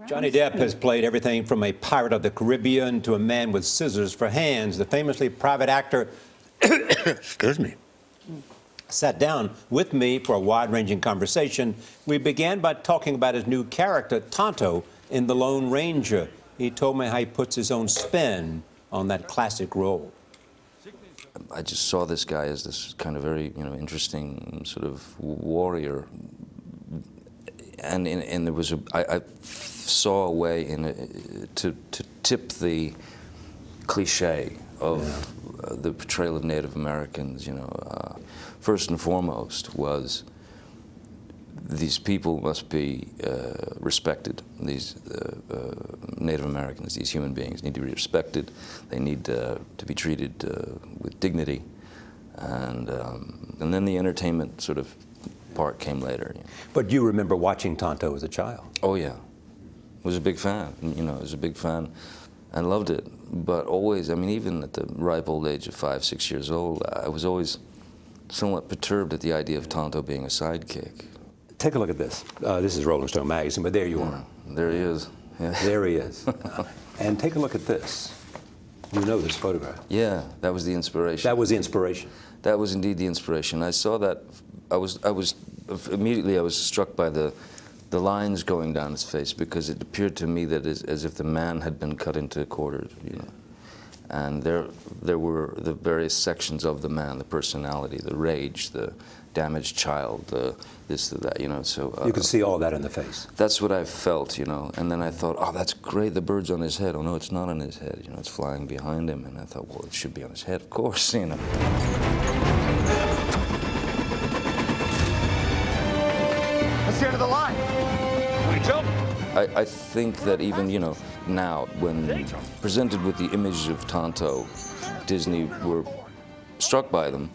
Johnny Depp has played everything from a pirate of the Caribbean to a man with scissors for hands. The famously private actor, excuse me, sat down with me for a wide-ranging conversation. We began by talking about his new character, Tonto, in The Lone Ranger. He told me how he puts his own spin on that classic role. I just saw this guy as this kind of very, interesting sort of warrior, and there was I saw a way to tip the cliche of the portrayal of Native Americans. First and foremost was these people must be respected. These Native Americans, these human beings, need to be respected. They need to be treated with dignity, and then the entertainment sort of part came later. But you remember watching Tonto as a child? Oh yeah, was a big fan. Was a big fan, and loved it. But always, even at the ripe old age of 5, 6 years old, I was always somewhat perturbed at the idea of Tonto being a sidekick. Take a look at this. This is Rolling Stone magazine, but there you are. There he is. Yeah. There he is. And take a look at this. You know this photograph. Yeah, that was the inspiration. That was the inspiration. That was indeed the inspiration. I saw that. I was immediately struck by the lines going down his face, because it appeared to me that as if the man had been cut into quarters. And there were the various sections of the man: the personality, the rage, the damaged child, the this, the that, so... you could see all that in the face. That's what I felt, and then I thought, oh, that's great, the bird's on his head. Oh, no, it's not on his head, it's flying behind him. And I thought, well, it should be on his head, of course, Let's get to the line. We jump. I think that even, now, when presented with the image of Tonto, Disney were struck by them.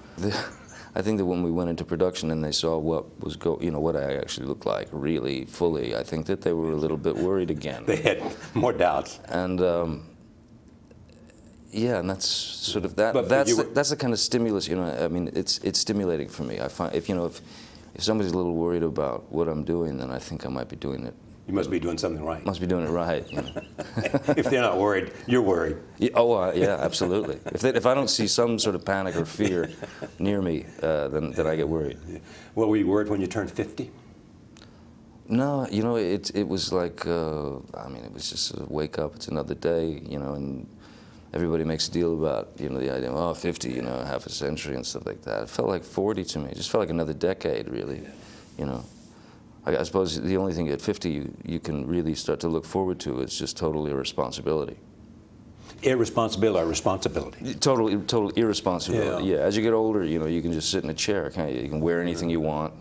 I think that when we went into production and they saw what was what I actually looked like really fully, I think that they were a little bit worried again. They had more doubts. And yeah, and that's sort of that. That's the kind of stimulus. It's stimulating for me. I find if somebody's a little worried about what I'm doing, then I think I might be doing it. You must be doing something right. Must be doing it right. If they're not worried, you're worried. Yeah, yeah, absolutely. If I don't see some sort of panic or fear near me, then I get worried. Well, were you worried when you turned 50? No, it was like, it was just a wake up. It's another day, and everybody makes a deal about, the idea of, 50, half a century and stuff like that. It felt like 40 to me. It just felt like another decade, really, I suppose the only thing at 50 you can really start to look forward to is just total irresponsibility. Irresponsibility or responsibility? Total irresponsibility, yeah. As you get older, you can just sit in a chair, can't you? You can wear anything you want.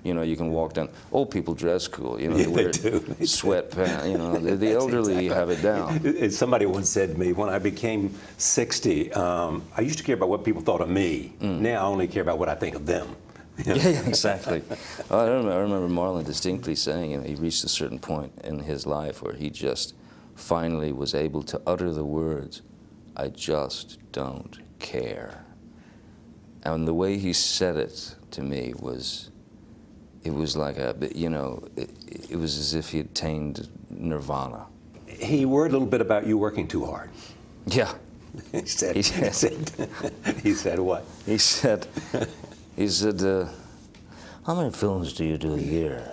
You can walk down. Old people dress cool, they wear sweatpants, the elderly have it down. Somebody once said to me, when I became 60, I used to care about what people thought of me. Now I only care about what I think of them. Yeah, exactly. I remember Marlon distinctly saying, he reached a certain point in his life where he just finally was able to utter the words, "I just don't care." And the way he said it to me was, it was like it was as if he had attained nirvana. He worried a little bit about you working too hard. Yeah. He said what? He said, how many films do you do a year?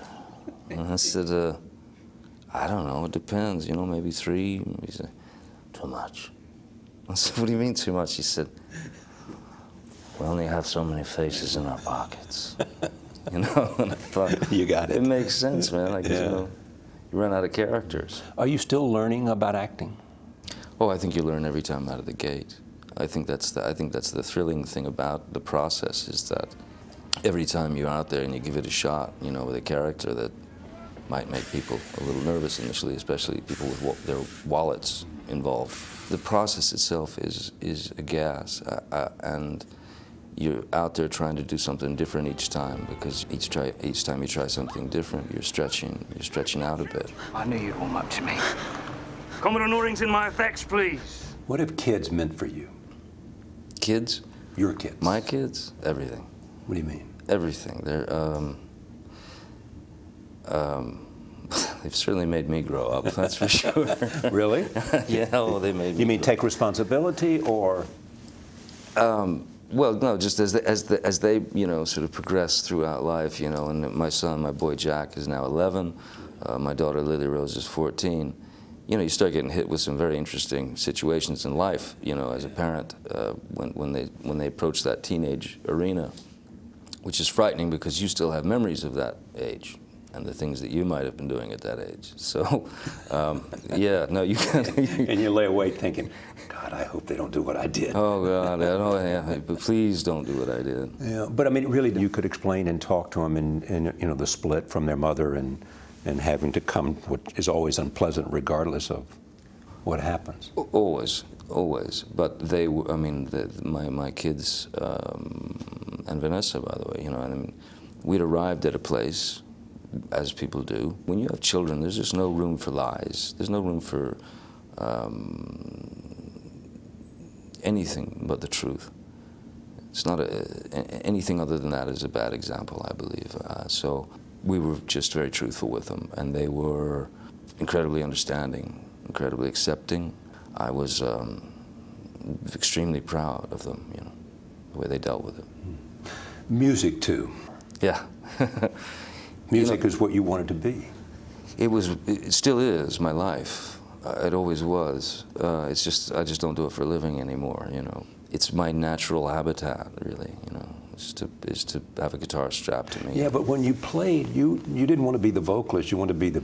And I said, I don't know, it depends, maybe 3. He said, too much. I said, what do you mean too much? He said, we only have so many faces in our pockets. And I thought, you got it. It makes sense, man. You run out of characters. Are you still learning about acting? Oh, I think you learn every time out of the gate. I think that's the thrilling thing about the process, is that every time you're out there and you give it a shot, with a character that might make people a little nervous initially, especially people with their wallets involved. The process itself is a gas, and you're out there trying to do something different each time, because each time you try something different, you're stretching out a bit. I knew you'd warm up to me. Commodore Norrington, my effects, please. What have kids meant for you? Kids? Your kids. My kids? Everything. What do you mean? Everything. They're, they've certainly made me grow up, that's for sure. Really? Yeah, well, they made me You mean grow take responsibility, or? Well, no, just as they you know, sort of progress throughout life, you know, and my son, my boy Jack, is now 11, my daughter Lily Rose is 14. You know, you start getting hit with some very interesting situations in life, you know, as a parent, when they approach that teenage arena, which is frightening because you still have memories of that age and the things that you might have been doing at that age. So, yeah, no, you can't. And you lay awake thinking, God, I hope they don't do what I did. Oh God, yeah, but please don't do what I did. Yeah, but I mean, really, you could explain and talk to them in you know, the split from their mother and having to come, which is always unpleasant regardless of what happens. Always, always. But they, I mean, my kids, and Vanessa, by the way, you know, I mean, we'd arrived at a place, as people do. When you have children, there's just no room for lies. There's no room for anything but the truth. It's not anything other than that is a bad example, I believe. So we were just very truthful with them, and they were incredibly understanding, incredibly accepting. I was extremely proud of them, you know, the way they dealt with it. Music, too. Yeah. Music, you know, is what you wanted to be. It still is my life. It always was. It's just, I just don't do it for a living anymore, you know. It's my natural habitat, really, you know, is to have a guitar strapped to me. Yeah, but when you played, you didn't want to be the vocalist, you wanted to be the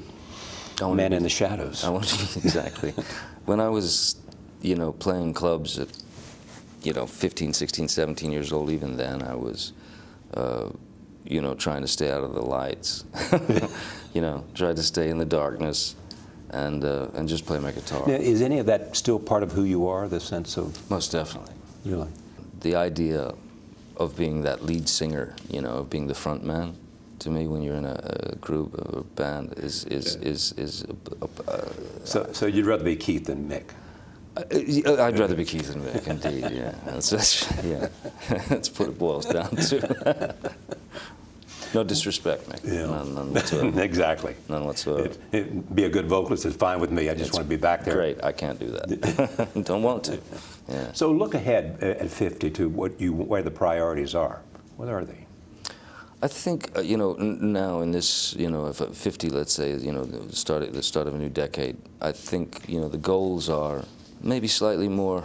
man in the shadows. I wanted to, exactly. When I was, you know, playing clubs at, you know, 15, 16, 17 years old, even then I was, you know, trying to stay out of the lights. You know, tried to stay in the darkness and just play my guitar. Now, is any of that still part of who you are, the sense of? Most definitely. Really? The idea of being that lead singer, you know, of being the front man, to me, when you're in a group or a band, is So you'd rather be Keith than Mick? I'd rather be Keith than Mick, indeed. Yeah, yeah. That's what it boils down to. No disrespect, Mick. Yeah. None whatsoever. Exactly. None whatsoever. Be a good vocalist is fine with me. I just want to be back there. Great. I can't do that. Don't want to. Yeah. So look ahead at 50 to where the priorities are. What are they? I think, you know, now in this, you know, if 50, let's say, you know, the start of a new decade, I think, you know, the goals are maybe slightly more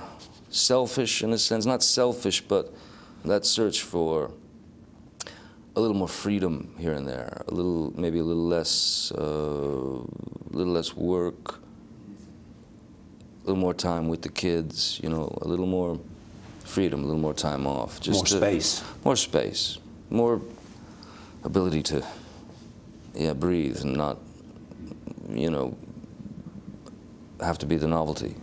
selfish in a sense. Not selfish, but that search for a little more freedom here and there, maybe a little less work, a little more time with the kids, you know, a little more freedom, a little more time off. Just more space. More space. More ability to, yeah, breathe and not, you know, have to be the novelty.